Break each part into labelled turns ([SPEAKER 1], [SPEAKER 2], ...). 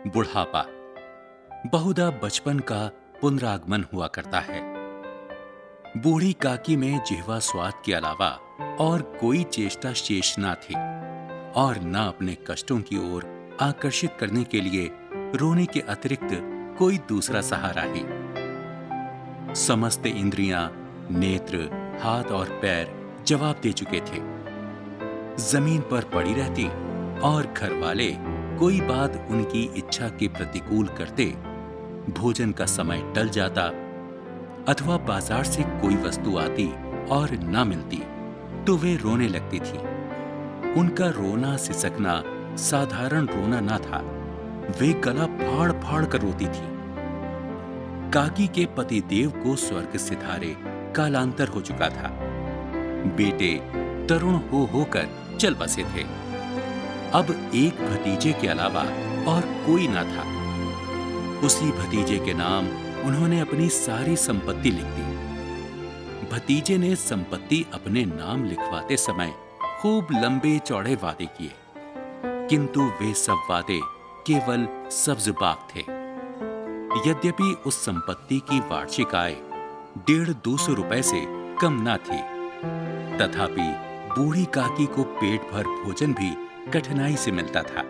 [SPEAKER 1] बुढ़ापा बहुधा बचपन का पुनरागमन हुआ करता है। बूढ़ी काकी में जिह्वा स्वाद के अलावा और कोई चेष्टा शेष ना थी और न अपने कष्टों की ओर आकर्षित करने के लिए रोने के अतिरिक्त कोई दूसरा सहारा ही। समस्त इंद्रियां, नेत्र, हाथ और पैर जवाब दे चुके थे। जमीन पर पड़ी रहती और घर वाले कोई बात उनकी इच्छा के प्रतिकूल करते, भोजन का समय टल जाता अथवा बाजार से कोई वस्तु आती और ना मिलती तो वे रोने लगती थी। उनका रोना सिसकना साधारण रोना ना था, वे गला फाड़ फाड़ कर रोती थी। काकी के पतिदेव को स्वर्ग सिधारे कालांतर हो चुका था। बेटे तरुण हो होकर चल बसे थे। अब एक भतीजे के अलावा और कोई ना था। उसी भतीजे के नाम उन्होंने अपनी सारी संपत्ति लिख दी। भतीजे ने संपत्ति अपने नाम लिखवाते समय खूब लंबे चौड़े वादे किए, किंतु वे सब वादे केवल सब्ज बाग थे। यद्यपि उस संपत्ति की वार्षिक आय 150-200 रुपए से कम ना थी, तथापि बूढ़ी काकी को पेट भर भोजन भी कठिनाई से मिलता था।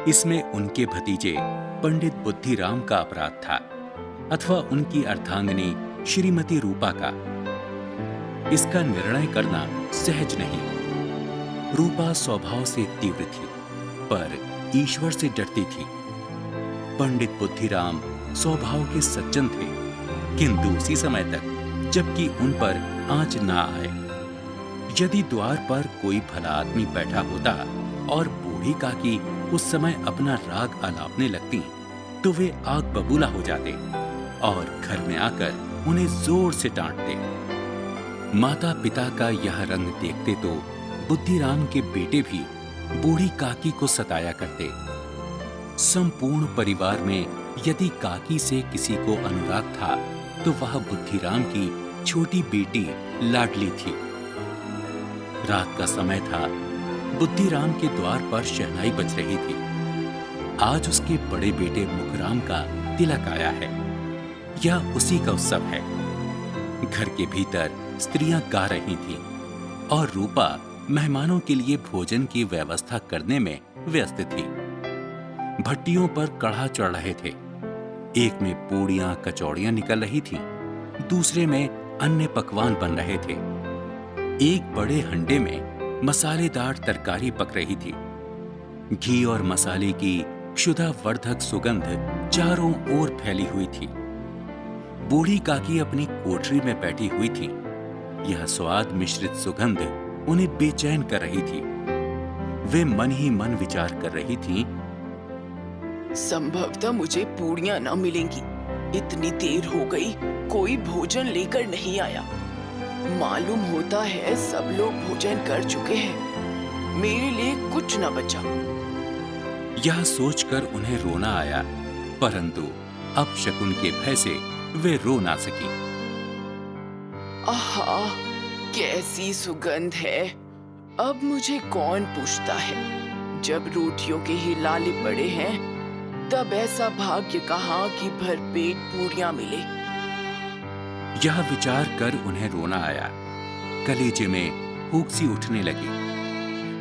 [SPEAKER 1] इसमें उनके भतीजे पंडित बुद्धिराम का अपराध था अथवा उनकी अर्धांगिनी श्रीमती रूपा का। इसका निर्णय करना सहज नहीं। रूपा स्वभाव से तीव्र थी पर ईश्वर से डरती थी। पंडित बुद्धिराम स्वभाव के सज्जन थे, किंतु उसी समय तक जबकि उन पर आंच ना आए। यदि द्वार पर कोई भला आदमी बैठा होता और बूढ़ी काकी उस समय अपना राग अलापने लगती तो वे आग बबूला हो जाते और घर में आकर उन्हें जोर से डांटते। माता पिता का यह रंग देखते तो बुद्धिराम के बेटे भी बूढ़ी काकी को सताया करते। संपूर्ण परिवार में यदि काकी से किसी को अनुराग था तो वह बुद्धिराम की छोटी बेटी लाडली थी। रात का समय था। बुद्धिराम के द्वार पर शहनाई बज रही थी। आज उसके बड़े बेटे मुखराम का तिलक आया है। यह उसी का उत्सव है। घर के भीतर स्त्रियां गा रही थीं और रूपा मेहमानों के लिए भोजन की व्यवस्था करने में व्यस्त थी। भट्टियों पर कढ़ा चढ़ रहे थे। एक में पूड़ियां कचौड़ियां निकल रही थीं, दूसरे में अन्य पकवान बन रहे थे। एक बड़े हंडे में मसालेदार तरकारी पक रही थी। घी और मसाले की क्षुधावर्धक सुगंध चारों ओर फैली हुई थी। बूढ़ी काकी अपनी कोठरी में बैठी हुई थी। यह स्वाद मिश्रित सुगंध उन्हें बेचैन कर रही थी। वे मन ही मन विचार कर रही थीं,
[SPEAKER 2] संभवतः मुझे पूड़ियां न मिलेंगी। इतनी देर हो गई, कोई भोजन लेकर नहीं आया। मालूम होता है सब लोग भोजन कर चुके हैं, मेरे लिए कुछ न बचा।
[SPEAKER 1] यह सोचकर उन्हें रोना आया, परंतु अपशकुन के भय से वे रो ना सकी।
[SPEAKER 2] आहा, कैसी सुगंध है। अब मुझे कौन पूछता है। जब रोटियों के ही लाले पड़े हैं तब ऐसा भाग्य कहाँ कि भरपेट पूड़ियां मिले।
[SPEAKER 1] यह विचार कर उन्हें रोना आया। कलेजे में हुक सी उठने लगी,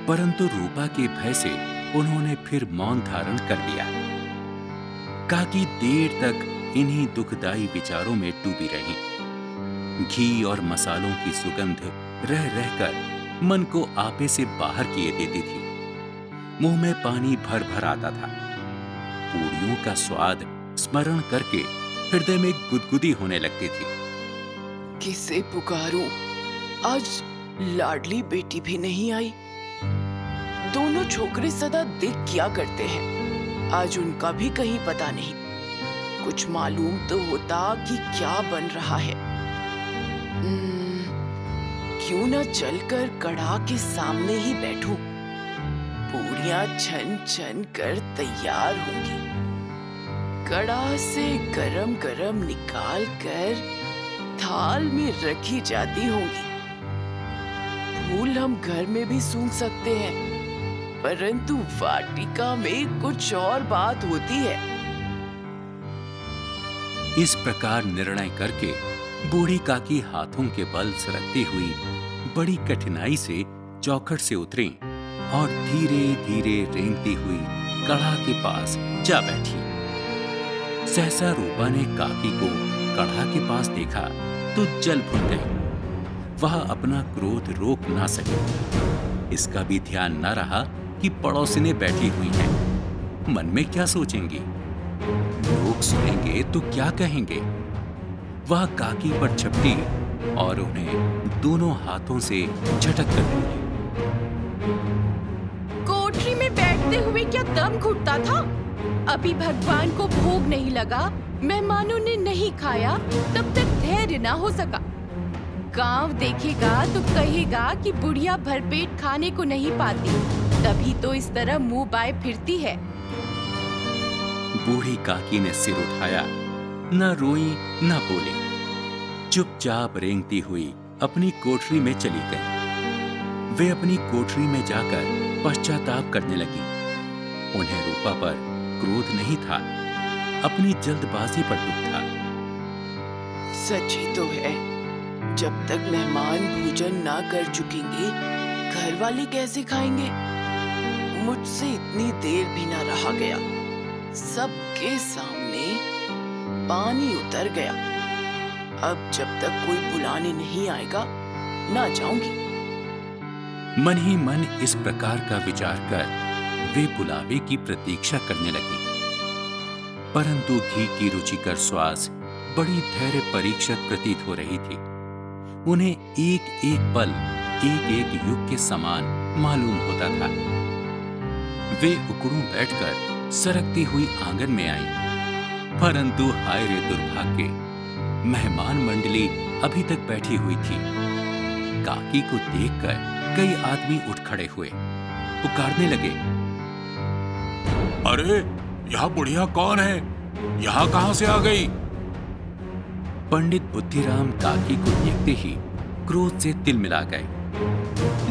[SPEAKER 1] परंतु रूपा के भय से उन्होंने फिर मौन धारण कर लिया। काकी देर तक इन्हीं दुखदायी विचारों में डूबी रही। घी और मसालों की सुगंध रह रहकर मन को आपे से बाहर किए देती थी। मुंह में पानी भर भर आता था। पूड़ियों का स्वाद स्मरण करके हृदय में गुदगुदी होने लगती थी।
[SPEAKER 2] किसे पुकारूं? आज लाडली बेटी भी नहीं आई। दोनों छोकरे सदा देख क्या करते हैं, आज उनका भी कहीं पता नहीं। कुछ मालूम तो होता कि क्या बन रहा है। क्यों न चलकर कढ़ा के सामने ही बैठूं। पूड़ियां छन छन कर तैयार होंगी। कढ़ा से गरम गरम निकाल कर थाल में रखी जाती होंगी। फूल हम घर में भी सूंघ सकते हैं। परंतु वाटिका में कुछ और बात होती है।
[SPEAKER 1] इस प्रकार निर्णय करके बूढ़ी काकी हाथों के बल सरकती हुई बड़ी कठिनाई से चौखट से उतरी और धीरे धीरे रेंगती हुई कढ़ा के पास जा बैठी। सहसा रूपा ने काकी को कढ़ा के पास देखा तो जल भुन गई। वह अपना क्रोध रोक ना सकी। इसका भी ध्यान न रहा कि पड़ोसिनें बैठी हुई हैं। मन में क्या सोचेंगी, लोग सुनेंगे तो क्या कहेंगे। वह काकी पर झपटी और उन्हें दोनों हाथों से झटक कर बोली,
[SPEAKER 3] कोठरी में बैठते हुए क्या दम घुटता था? अभी भगवान को भोग नहीं लगा, मेहमानों ने नहीं खाया, तब तक धैर्य ना हो सका। गांव देखेगा तो कहेगा कि बुढ़िया भरपेट खाने को नहीं पाती, तभी तो इस तरह मुंह बाए फिरती है।
[SPEAKER 1] बूढ़ी काकी ने सिर उठाया, न रोई न बोली। चुपचाप रेंगती हुई अपनी कोठरी में चली गई। वे अपनी कोठरी में जाकर पश्चाताप करने लगी। उन्हें रूपा पर क्रोध नहीं था, अपनी जल्दबाजी पर दुख था।
[SPEAKER 2] सच ही तो है, जब तक मेहमान भोजन ना कर चुकेंगे, घर वाले कैसे खाएंगे? मुझसे इतनी देर भी ना रहा गया। सबके सामने पानी उतर गया। अब जब तक कोई बुलाने नहीं आएगा, ना जाऊंगी।
[SPEAKER 1] मन ही मन इस प्रकार का विचार कर वे बुलावे की प्रतीक्षा करने लगी। परंतु घी की रुचिकर श्वास बड़ी धैर्य परीक्षक प्रतीत हो रही थी। उन्हें एक एक पल एक एक युग के समान मालूम होता था। वे उकड़ू बैठकर सरकती हुई आंगन में आई। परंतु हाय रे दुर्भाग्य, मेहमान मंडली अभी तक बैठी हुई थी। काकी को देखकर कई आदमी उठ खड़े हुए, पुकारने लगे,
[SPEAKER 4] अरे यहाँ बुढ़िया कौन है? यहाँ कहाँ से आ गई?
[SPEAKER 1] पंडित बुद्धिराम काकी को देखते ही क्रोध से तिलमिला गए।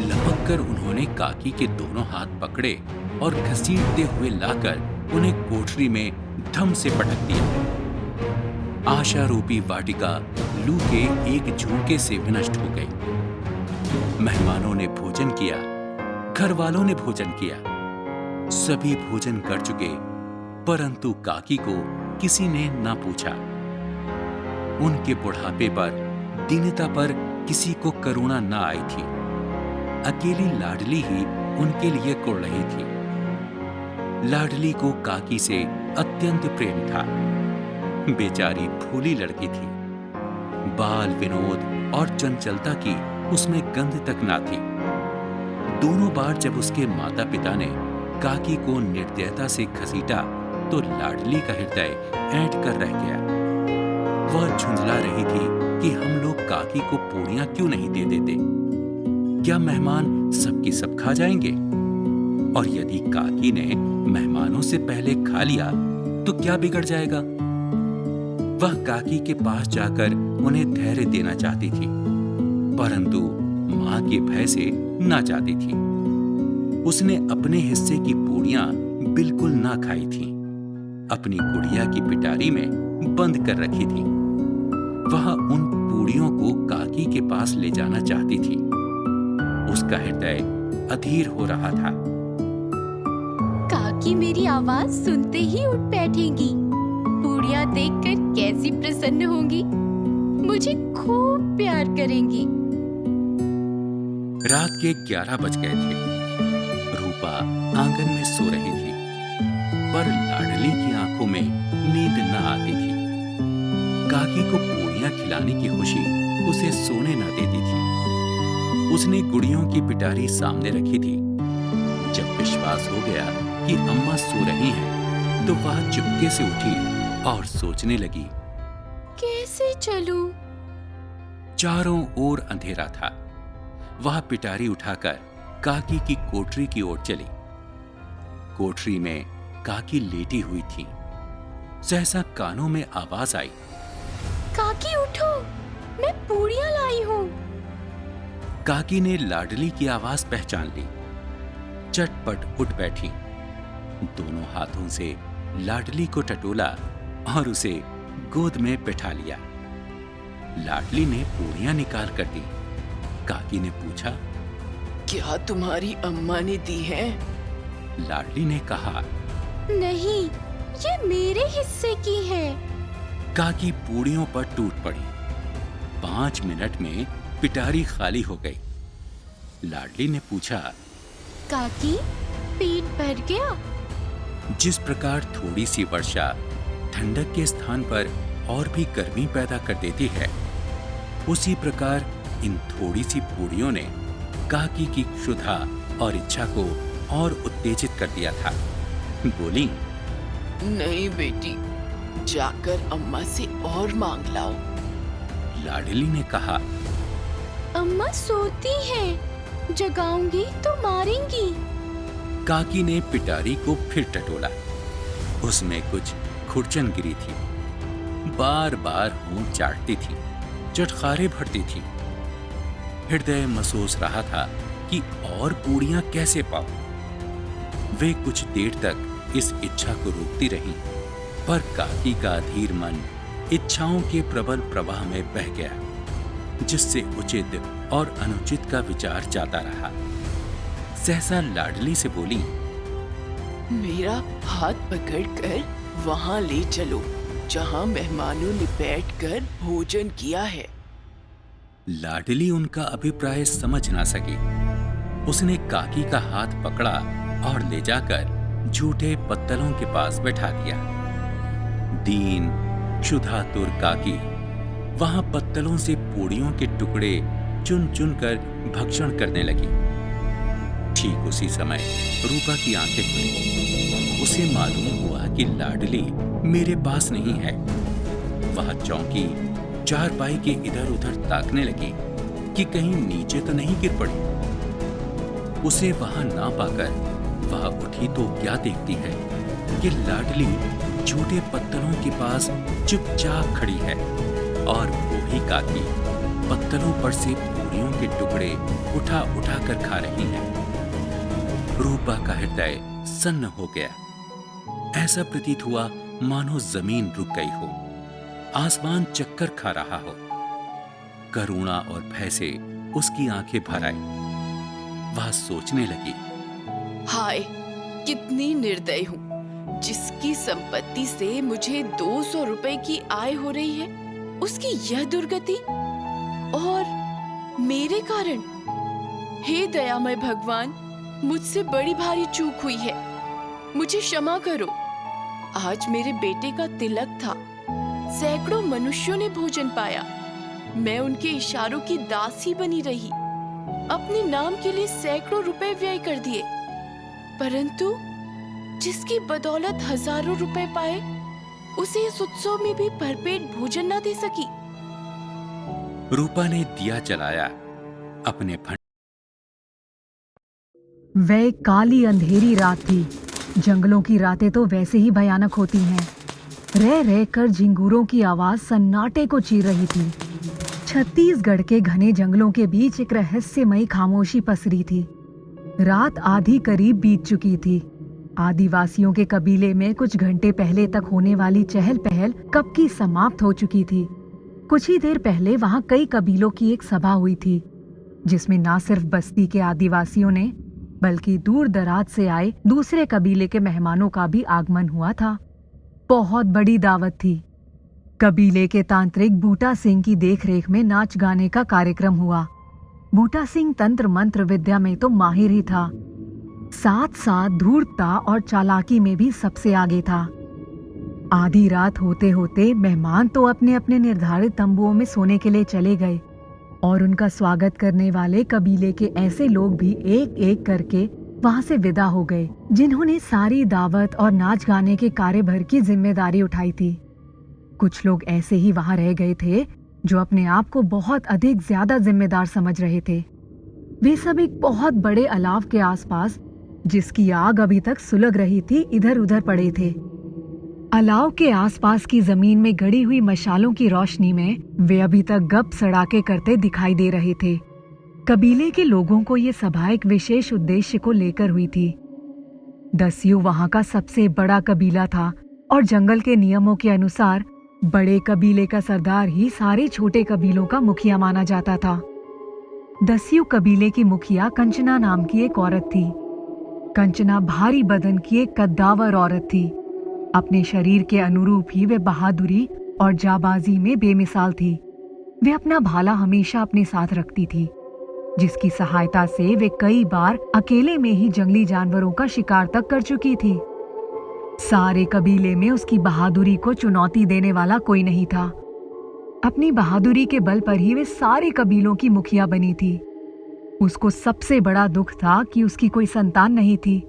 [SPEAKER 1] लपक कर उन्होंने काकी के दोनों हाथ पकड़े और घसीटते हुए लाकर उन्हें कोठरी में धम से पटक दिया। आशा रूपी वाटिका लू के एक झोंके से विनष्ट हो गई। मेहमानों ने भोजन किया, घर वालों ने भोजन किया, सभी भोजन कर चुके, परंतु काकी को किसी ने ना पूछा। उनके बुढ़ापे पर, दीनता पर किसी को करुणा ना आई थी। अकेली लाडली ही उनके लिए कुड़ रही थी। लाडली को काकी से अत्यंत प्रेम था। बेचारी भोली लड़की थी। बाल विनोद और चंचलता की उसमें गंध तक ना थी। दोनों बार जब उसके माता पिता ने काकी को निर्दयता से घसीटा तो लाडली का हृदय ऐंठ कर रह गया। वह झुंझला रही थी कि हम लोग काकी को पूड़ियां क्यों नहीं दे देते। क्या मेहमान सबकी सब खा जाएंगे? और यदि काकी ने मेहमानों से पहले खा लिया तो क्या बिगड़ जाएगा? वह काकी के पास जाकर उन्हें धैर्य देना चाहती थी, परंतु मां के भय से ना चाहती थी। उसने अपने हिस्से की पूड़ियां बिल्कुल ना खाई थीं। अपनी गुड़िया की पिटारी में बंद कर रखी थी। वह उन पूड़ियों को काकी के पास ले जाना चाहती थी। उसका हृदय अधीर हो रहा था।
[SPEAKER 3] काकी मेरी आवाज सुनते ही उठ बैठेंगी। पूड़ियाँ देखकर कैसी प्रसन्न होंगी, मुझे खूब प्यार करेंगी।
[SPEAKER 1] रात के 11 बज गए थे। रूपा आंगन में सो रही थी, पर लाडली की आंखों में नींद न आती थी। काकी को पूड़ियां खिलाने की खुशी उसे सोने न देती थी। उसने गुड़ियों की पिटारी सामने रखी थी। जब विश्वास हो गया कि अम्मा सो रही हैं, तो वह चुपके से उठी और सोचने लगी,
[SPEAKER 3] कैसे चलूं?
[SPEAKER 1] चारों ओर अंधेरा था। वह पिटारी उठाकर काकी की कोठरी की ओर चली। कोठरी में काकी लेटी हुई थी। सहसा कानों में आवाज आई,
[SPEAKER 3] काकी उठो, मैं पूड़ियाँ लाई हूँ।
[SPEAKER 1] काकी ने लाडली की आवाज पहचान ली। चटपट उठ बैठी, दोनों हाथों से लाडली को टटोला और उसे गोद में बिठा लिया। लाडली ने पूरियां निकाल कर दी। काकी ने पूछा,
[SPEAKER 2] क्या तुम्हारी अम्मा ने दी है?
[SPEAKER 1] लाडली ने कहा,
[SPEAKER 3] नहीं, ये मेरे हिस्से की है।
[SPEAKER 1] काकी पूड़ियों पर टूट पड़ी। 5 मिनट में पिटारी खाली हो गई। लाडली ने पूछा,
[SPEAKER 3] काकी, पेट भर गया?
[SPEAKER 1] जिस प्रकार थोड़ी सी वर्षा ठंडक के स्थान पर और भी गर्मी पैदा कर देती है, उसी प्रकार इन थोड़ी सी पूड़ियों ने काकी की क्षुधा और इच्छा को और उत्तेजित कर दिया था। बोली,
[SPEAKER 2] नहीं बेटी, जाकर अम्मा से और मांग लाओ।
[SPEAKER 1] लाडली ने कहा,
[SPEAKER 3] अम्मा सोती है, जगाऊंगी तो मारेंगी।
[SPEAKER 1] काकी ने पिटारी को फिर टटोला। उसमें कुछ खुरचन गिरी थी। बार बार होंठ चाटती थी, चटखारे भरती थी। हृदय महसूस रहा था कि और पूड़ियां कैसे पाऊं। वे कुछ देर तक इस इच्छा को रोकती रहीं, पर काकी का अधीर मन इच्छाओं के प्रबल प्रवाह में बह गया, जिससे उचित और अनुचित का विचार जाता रहा। सहसा लाडली से बोली,
[SPEAKER 2] मेरा हाथ पकड़कर वहां ले चलो जहां मेहमानों ने बैठकर भोजन किया है।
[SPEAKER 1] लाडली उनका अभिप्राय समझ ना सकी। उसने काकी का हाथ पकड़ा और ले जाकर झूठे पत्तलों के पास बैठा दिया। दीन क्षुधातुर काकी वहां पत्तलों से पूड़ियों के टुकड़े चुन चुन कर भक्षण करने लगी। ठीक उसी समय रूपा की आंखें खुली। उसे मालूम हुआ कि लाडली मेरे पास नहीं है। वह चौंकी चारपाई के इधर उधर ताकने लगी कि कहीं नीचे तो नहीं गिर पड़ी। उसे वहां ना पाकर वह उठी तो क्या देखती है कि लाडली झूठे पत्तलों के पास चुपचाप खड़ी है और वही काकी पत्तलों पर से पूरियों के टुकड़े उठा उठा कर खा रही है। रूपा का हृदय सन्न हो गया। ऐसा प्रतीत हुआ मानो जमीन रुक गई हो, आसमान चक्कर खा रहा हो। करुणा और भय से उसकी आंखें भर आई। वह सोचने लगी,
[SPEAKER 2] हाय, कितनी निर्दयी हूँ। जिसकी संपत्ति से मुझे 200 रुपए की आय हो रही है, उसकी यह दुर्गति, और मेरे कारण। हे दयामय भगवान, मुझसे बड़ी भारी चूक हुई है, मुझे क्षमा करो। आज मेरे बेटे का तिलक था, सैकड़ों मनुष्यों ने भोजन पाया। मैं उनके इशारों की दासी बनी रही, अपने नाम के लिए सैकड़ों रुपए व्यय कर दिए, परंतु जिसकी बदौलत हजारों रुपए पाए, उसे इस उत्सव में भी भरपेट भोजन न दे सकी।
[SPEAKER 1] रूपा ने दिया जलाया। अपने
[SPEAKER 5] वह एक काली अंधेरी रात थी। जंगलों की रातें तो वैसे ही भयानक होती हैं। रह रह कर झिंगुरों की आवाज सन्नाटे को चीर रही थी। छत्तीसगढ़ के घने जंगलों के बीच एक रहस्यमयी खामोशी पसरी थी। रात आधी करीब बीत चुकी थी। आदिवासियों के कबीले में कुछ घंटे पहले तक होने वाली चहल पहल कब की समाप्त हो चुकी थी। कुछ ही देर पहले वहां कई कबीलों की एक सभा हुई थी, जिसमें न सिर्फ बस्ती के आदिवासियों ने बल्कि दूर दराज से आए दूसरे कबीले के मेहमानों का भी आगमन हुआ था। बहुत बड़ी दावत थी। कबीले के तांत्रिक बूटा सिंह की देखरेख में नाच गाने का कार्यक्रम हुआ। बूटा सिंह तंत्र मंत्र विद्या में तो माहिर ही था, साथ साथ धूर्तता और चालाकी में भी सबसे आगे था। आधी रात होते होते मेहमान तो अपने अपने निर्धारित तंबुओं में सोने के लिए चले गए और उनका स्वागत करने वाले कबीले के ऐसे लोग भी एक एक करके वहां से विदा हो गए, जिन्होंने सारी दावत और नाच गाने के कार्यभार की जिम्मेदारी उठाई थी। कुछ लोग ऐसे ही वहां रह गए थे जो अपने आप को बहुत अधिक ज्यादा जिम्मेदार समझ रहे थे। वे सब एक बहुत बड़े अलाव के आसपास, जिसकी आग अभी तक सुलग रही थी, इधर उधर पड़े थे। अलाव के आसपास की जमीन में गड़ी हुई मशालों की रोशनी में वे अभी तक गप सड़ाके करते दिखाई दे रहे थे। कबीले के लोगों को ये सभा एक विशेष उद्देश्य को लेकर हुई थी। दस्यु वहां का सबसे बड़ा कबीला था और जंगल के नियमों के अनुसार बड़े कबीले का सरदार ही सारे छोटे कबीलों का मुखिया माना जाता था। दस्यु कबीले की मुखिया कंचना नाम की एक औरत थी। कंचना भारी बदन की एक कद्दावर औरत थी। अपने शरीर के अनुरूप ही वे बहादुरी और जाबाजी में बेमिसाल थी। वे अपना भाला हमेशा अपने साथ रखती थी, जिसकी सहायता से वे कई बार अकेले में ही जंगली जानवरों का शिकार तक कर चुकी थी। सारे कबीले में उसकी बहादुरी को चुनौती देने वाला कोई नहीं था। अपनी बहादुरी के बल पर ही वे सारे कबीलों की मुखिया बनी थी। उसको सबसे बड़ा दुख था कि उसकी कोई संतान नहीं थी।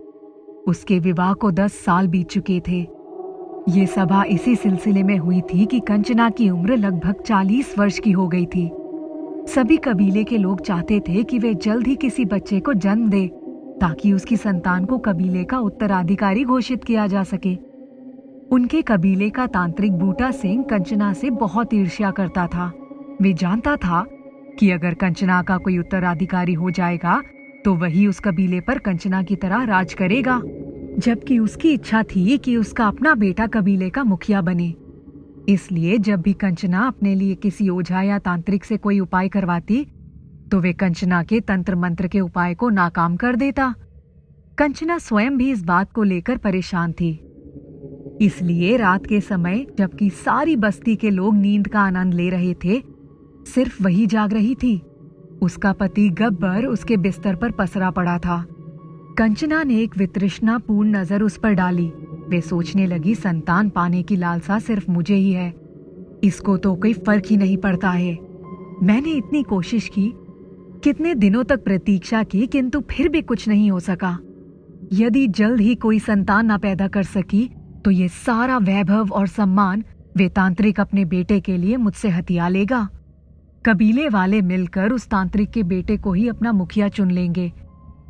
[SPEAKER 5] उसके विवाह को 10 साल बीत चुके थे। ये सभा इसी सिलसिले में हुई थी कि कंचना की उम्र लगभग 40 वर्ष की हो गई थी। सभी कबीले के लोग चाहते थे कि वे जल्द ही किसी बच्चे को जन्म दे, ताकि उसकी संतान को कबीले का उत्तराधिकारी घोषित किया जा सके। उनके कबीले का तांत्रिक बूटा सिंह कंचना से बहुत ईर्ष्या करता था। वे जानता था कि अगर कंचना का कोई उत्तराधिकारी हो जाएगा तो वही उस कबीले पर कंचना की तरह राज करेगा, जबकि उसकी इच्छा थी कि उसका अपना बेटा कबीले का मुखिया बने। इसलिए जब भी कंचना अपने लिए किसी ओझा या तांत्रिक से कोई उपाय करवाती तो वे कंचना के तंत्र मंत्र के उपाय को नाकाम कर देता। कंचना स्वयं भी इस बात को लेकर परेशान थी। इसलिए रात के समय जबकि सारी बस्ती के लोग नींद का आनंद ले रहे थे, सिर्फ वही जाग रही थी। उसका पति गब्बर उसके बिस्तर पर पसरा पड़ा था। कंचना ने एक वितृष्णापूर्ण नजर उस पर डाली। वे सोचने लगी, संतान पाने की लालसा सिर्फ मुझे ही है, इसको तो कोई फर्क ही नहीं पड़ता है। मैंने इतनी कोशिश की, कितने दिनों तक प्रतीक्षा की, किंतु फिर भी कुछ नहीं हो सका। यदि जल्द ही कोई संतान ना पैदा कर सकी तो ये सारा वैभव और सम्मान वे तांत्रिक अपने बेटे के लिए मुझसे हथिया लेगा। कबीले वाले मिलकर उस तांत्रिक के बेटे को ही अपना मुखिया चुन लेंगे।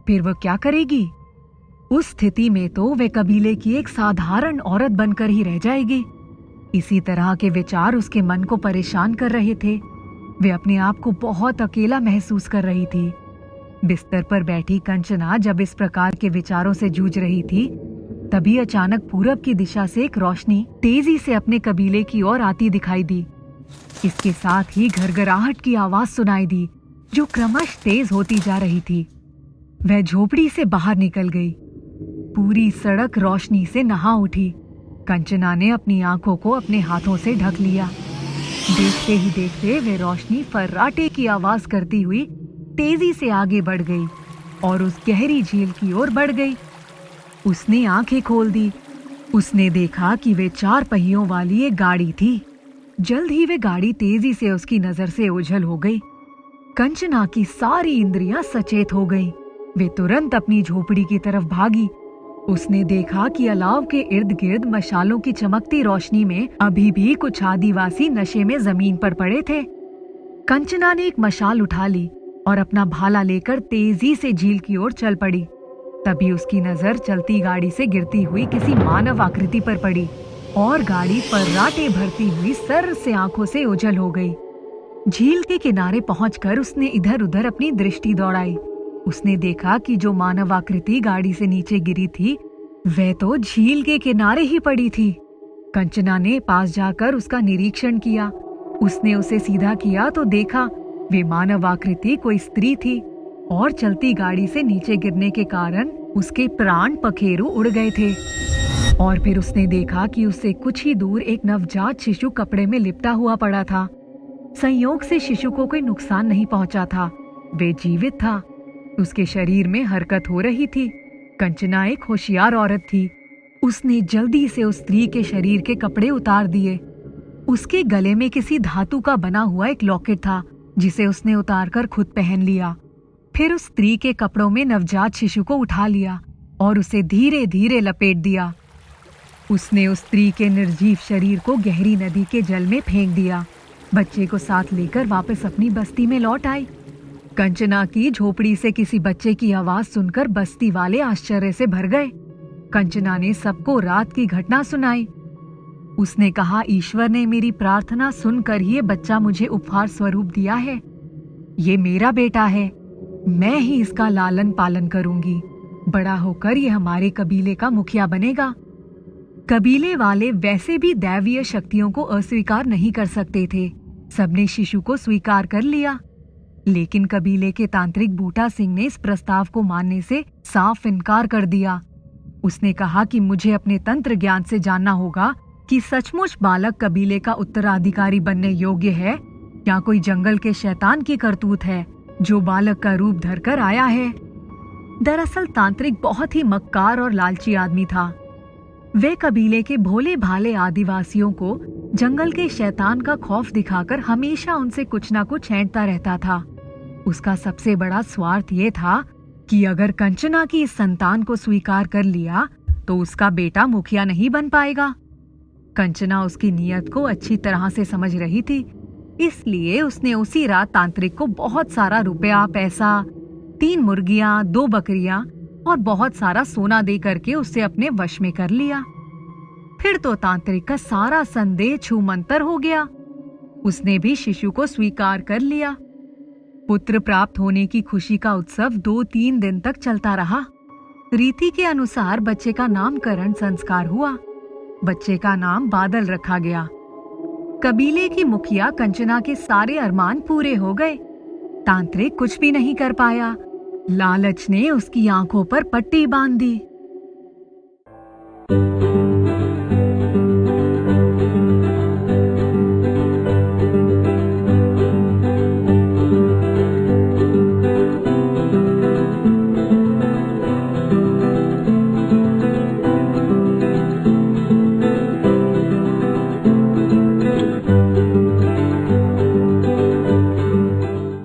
[SPEAKER 5] फिर वह क्या करेगी? उस स्थिति में तो वे कबीले की एक साधारण औरत बनकर ही रह जाएगी। इसी तरह के विचार उसके मन को परेशान कर रहे थे। वे अपने आप को बहुत अकेला महसूस कर रही थी। बिस्तर पर बैठी कंचना जब इस प्रकार के विचारों से जूझ रही थी, तभी अचानक पूरब की दिशा से एक रोशनी तेजी से अपने कबीले की ओर आती दिखाई दी। इसके साथ ही घरघराहट की आवाज सुनाई दी, जो क्रमश तेज होती जा रही थी। वह झोपड़ी से बाहर निकल गई। पूरी सड़क रोशनी से नहा उठी। कंचना ने अपनी आंखों को अपने हाथों से ढक लिया। देखते ही देखते वे रोशनी फर्राटे की आवाज करती हुई तेजी से आगे बढ़ गई और उस गहरी झील की ओर बढ़ गई। उसने आंखें खोल दी। उसने देखा कि वे 4 पहियों वाली एक गाड़ी थी। जल्द ही वे गाड़ी तेजी से उसकी नजर से ओझल हो गई। कंचना की सारी इंद्रियां सचेत हो गईं। वे तुरंत अपनी झोपड़ी की तरफ भागी। उसने देखा कि अलाव के इर्द गिर्द मशालों की चमकती रोशनी में अभी भी कुछ आदिवासी नशे में जमीन पर पड़े थे। कंचना ने एक मशाल उठा ली और अपना भाला लेकर तेजी से झील की ओर चल पड़ी। तभी उसकी नजर चलती गाड़ी से गिरती हुई किसी मानव आकृति पर पड़ी और गाड़ी फर्राटे भरती हुई सर से आंखों से ओझल हो गई। झील के किनारे पहुंचकर उसने इधर उधर अपनी दृष्टि दौड़ाई। उसने देखा कि जो मानव आकृति गाड़ी से नीचे गिरी थी, वह तो झील के किनारे ही पड़ी थी। कंचना ने पास जाकर उसका निरीक्षण किया। उसने उसे सीधा किया तो देखा वे मानव आकृति कोई स्त्री थी और चलती गाड़ी से नीचे गिरने के कारण उसके प्राण पखेरु उड़ गए थे। और फिर उसने देखा कि उससे कुछ ही दूर एक नवजात शिशु कपड़े में लिपटा हुआ पड़ा था। संयोग से शिशु को कोई नुकसान नहीं पहुंचा था, वे जीवित था। उसके शरीर में हरकत हो रही थी। कंचना एक होशियार औरत थी। उसने जल्दी से उस स्त्री के शरीर के कपड़े उतार दिए। उसके गले में किसी धातु का बना हुआ एक लॉकेट था, जिसे उसने उतारकर खुद पहन लिया। फिर उस स्त्री के कपड़ों में नवजात शिशु को उठा लिया और उसे धीरे धीरे लपेट दिया। उसने उस स्त्री के निर्जीव शरीर को गहरी नदी के जल में फेंक दिया। बच्चे को साथ लेकर वापस अपनी बस्ती में लौट आई। कंचना की झोपड़ी से किसी बच्चे की आवाज सुनकर बस्ती वाले आश्चर्य से भर गए। कंचना ने सबको रात की घटना सुनाई। उसने कहा, ईश्वर ने मेरी प्रार्थना सुनकर ही ये बच्चा मुझे उपहार स्वरूप दिया है। ये मेरा बेटा है। मैं ही इसका लालन पालन करूंगी। बड़ा होकर ये हमारे कबीले का मुखिया बनेगा। कबीले वाले वैसे भी दैवीय शक्तियों को अस्वीकार नहीं कर सकते थे। सबने शिशु को स्वीकार कर लिया, लेकिन कबीले के तांत्रिक बूटा सिंह ने इस प्रस्ताव को मानने से साफ इनकार कर दिया। उसने कहा कि मुझे अपने तंत्र ज्ञान से जानना होगा कि सचमुच बालक कबीले का उत्तराधिकारी बनने योग्य है या कोई जंगल के शैतान की करतूत है जो बालक का रूप धरकर आया है। दरअसल तांत्रिक बहुत ही मक्कार और लालची आदमी था। वे कबीले के भोले भाले आदिवासियों को जंगल के शैतान का खौफ दिखाकर हमेशा उनसे कुछ ना कुछ छेड़ता रहता था। उसका सबसे बड़ा स्वार्थ ये था कि अगर कंचना की इस संतान को स्वीकार कर लिया तो उसका बेटा मुखिया नहीं बन पाएगा। कंचना उसकी नीयत को अच्छी तरह से समझ रही थी, इसलिए उसने उसी रात तांत्रिक को बहुत सारा रुपया, पैसा, 3 मुर्गियां, 2 बकरियां और बहुत सारा सोना दे करके उससे अपने वश में कर लिया। फिर तो तांत्रिक का सारा संदेह छूमंतर हो गया। उसने भी शिशु को स्वीकार कर लिया। पुत्र प्राप्त होने की खुशी का उत्सव 2-3 दिन तक चलता रहा। रीति के अनुसार बच्चे का नामकरण संस्कार हुआ। बच्चे का नाम बादल रखा गया। कबीले की मुखिया कंचना के सारे अरमान पूरे हो गए। तांत्रिक कुछ भी नहीं कर पाया। लालच ने उसकी आंखों पर पट्टी बांध दी।